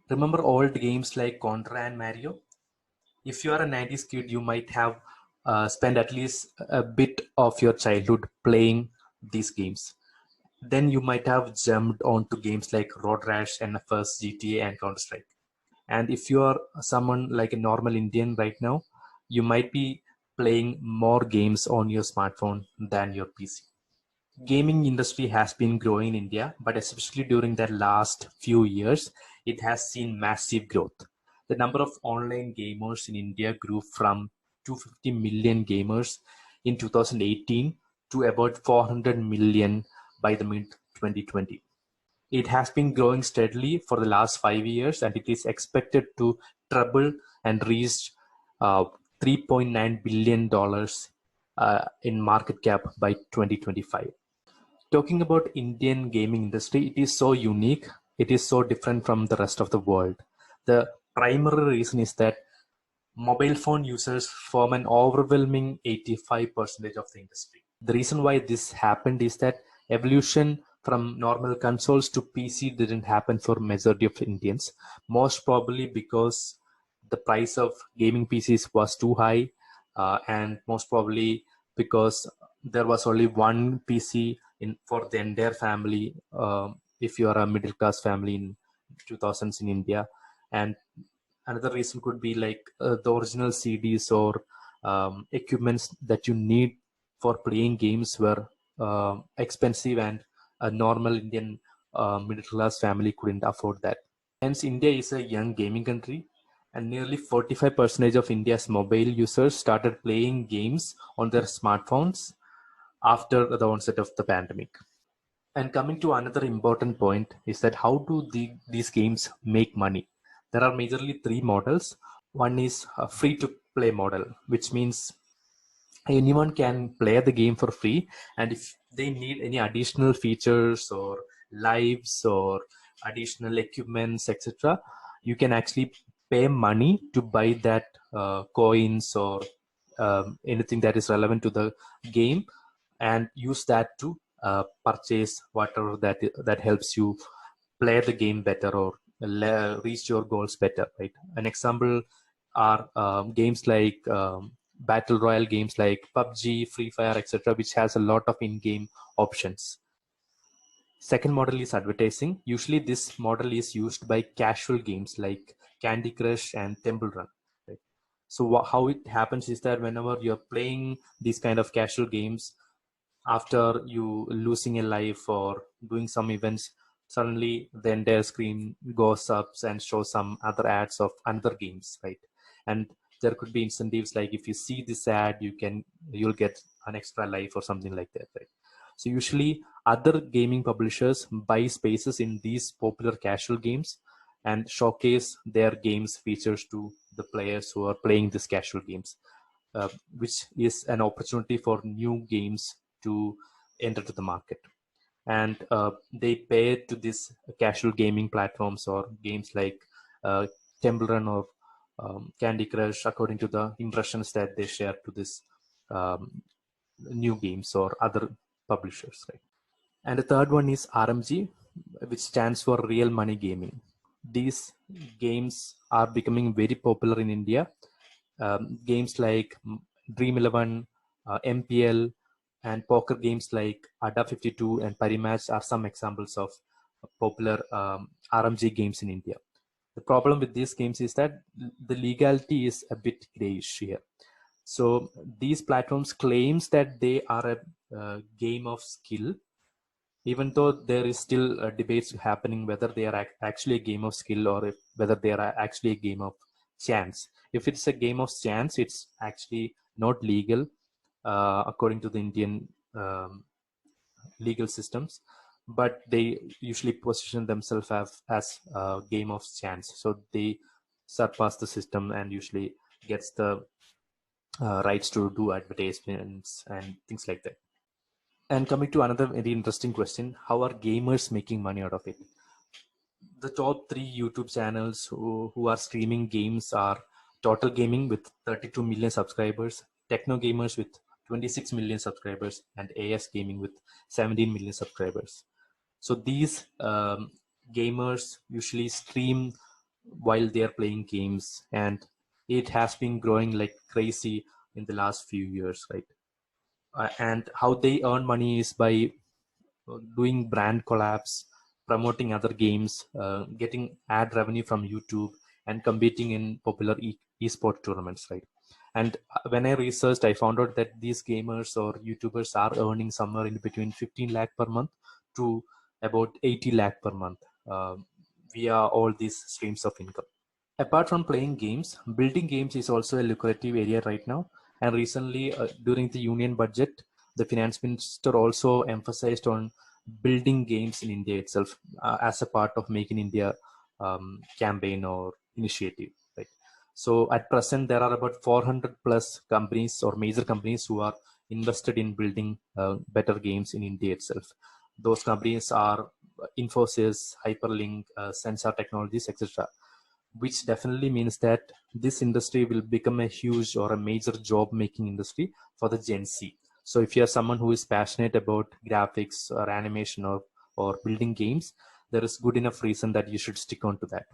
Remember old games like Contra and Mario? If you are a 90s kid, you might have spent at least a bit of your childhood playing these games. Then you might have jumped onto games like Roadrash, NFS, GTA, and Counterstrike. And if you are someone like a normal Indian right now, you might be playing more games on your smartphone than your PC. Gaming industry has been growing in India, but especially during the last few years, it has seen massive growth. The number of online gamers in India grew from 250 million gamers in 2018 to about 400 million by the mid 2020. It has been growing steadily for the last 5 years, and it is expected to treble and reach $3.9 billion in market cap by 2025. Talking about Indian gaming industry, it is so unique. It is so different from the rest of the world. The primary reason is that mobile phone users form an overwhelming 85% of the industry. The reason why this happened is that evolution from normal consoles to PC didn't happen for majority of Indians. Most probably because the price of gaming PCs was too high, and most probably because there was only one PC in for the entire family. If you are a middle class family in 2000s in India, and another reason could be like the original CDs or equipments that you need for playing games were expensive, and a normal Indian middle class family couldn't afford that. Hence, India is a young gaming country, and nearly 45% of India's mobile users started playing games on their smartphones after the onset of the pandemic. And coming to another important point is that how do these games make money? There are majorly three models. One is a free to play model, which means anyone can play the game for free, and if they need any additional features or lives or additional equipments, etc., you can actually pay money to buy that coins or anything that is relevant to the game, and use that to purchase whatever that helps you play the game better or reach your goals better, right? An example are games like battle royale games like PUBG, Free Fire, etc., which has a lot of in-game options. Second model is advertising. Usually this model is used by casual games like Candy Crush and Temple Run, right? So how it happens is that whenever you're playing these kind of casual games, after you losing a life or doing some events, suddenly the entire screen goes up and shows some other ads of other games, right? And there could be incentives like if you see this ad, you'll get an extra life or something like that, right? So usually other gaming publishers buy spaces in these popular casual games and showcase their games features to the players who are playing these casual games, which is an opportunity for new games to enter to the market. And they pay to these casual gaming platforms or games like Temple Run or Candy Crush according to the impressions that they share to this um, new games or other publishers, right? And the third one is RMG, which stands for real money gaming. These games are becoming very popular in India. Games like Dream 11, MPL, and poker games like Adda 52 and Parimatch are some examples of popular RMG games in India. The problem with these games is that the legality is a bit grayish here. So these platforms claims that they are a game of skill, even though there is still debates happening whether they are actually a game of skill or whether they are actually a game of chance. If it's a game of chance, it's actually not legal according to the Indian legal systems, but they usually position themselves as a game of chance. So they surpass the system and usually gets the rights to do advertisements and things like that. And coming to another very interesting question, how are gamers making money out of it? The top three YouTube channels who are streaming games are Total Gaming with 32 million subscribers, Techno Gamers with 26 million subscribers, and AS Gaming with 17 million subscribers. So these gamers usually stream while they are playing games, and it has been growing like crazy in the last few years, right? And how they earn money is by doing brand collabs, promoting other games, getting ad revenue from YouTube, and competing in popular esport tournaments, right? And when I researched, I found out that these gamers or YouTubers are earning somewhere in between 15 lakh per month to about 80 lakh per month via all these streams of income. Apart from playing games, building games is also a lucrative area right now. And recently, during the union budget, the finance minister also emphasized on building games in India itself as a part of Make in India campaign or initiative. Right. So at present, there are about 400 plus companies or major companies who are invested in building better games in India itself. Those companies are Infosys, Hyperlink, Sensor Technologies, etc., which definitely means that this industry will become a huge or a major job making industry for the Gen Z. So if you're someone who is passionate about graphics or animation or building games, there is good enough reason that you should stick on to that.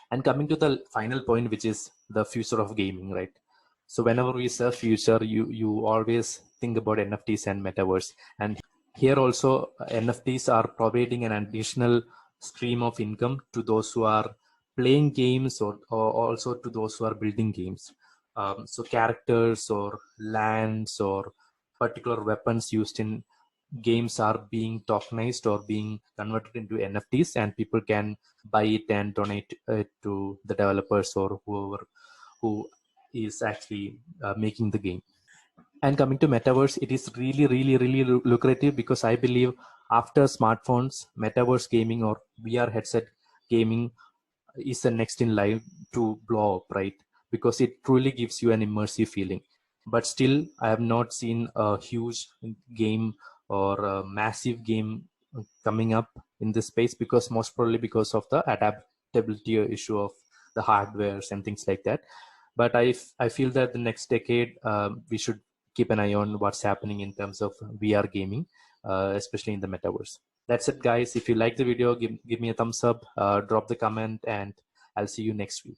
And coming to the final point, which is the future of gaming, right? So whenever we say future, you always think about NFTs and metaverse. And here also, NFTs are providing an additional stream of income to those who are playing games or also to those who are building games. So characters or lands or particular weapons used in games are being tokenized or being converted into NFTs, and people can buy it and donate it to the developers or whoever who is actually making the game. And coming to metaverse, it is really, really, really lucrative, because I believe after smartphones, metaverse gaming or VR headset gaming is the next in line to blow up, right? Because it truly gives you an immersive feeling. But still, I have not seen a huge game or a massive game coming up in this space, because most probably because of the adaptability issue of the hardwares and things like that. But I feel that the next decade we should keep an eye on what's happening in terms of VR gaming, especially in the metaverse. That's it, guys. If you like the video, give me a thumbs up, drop the comment, and I'll see you next week.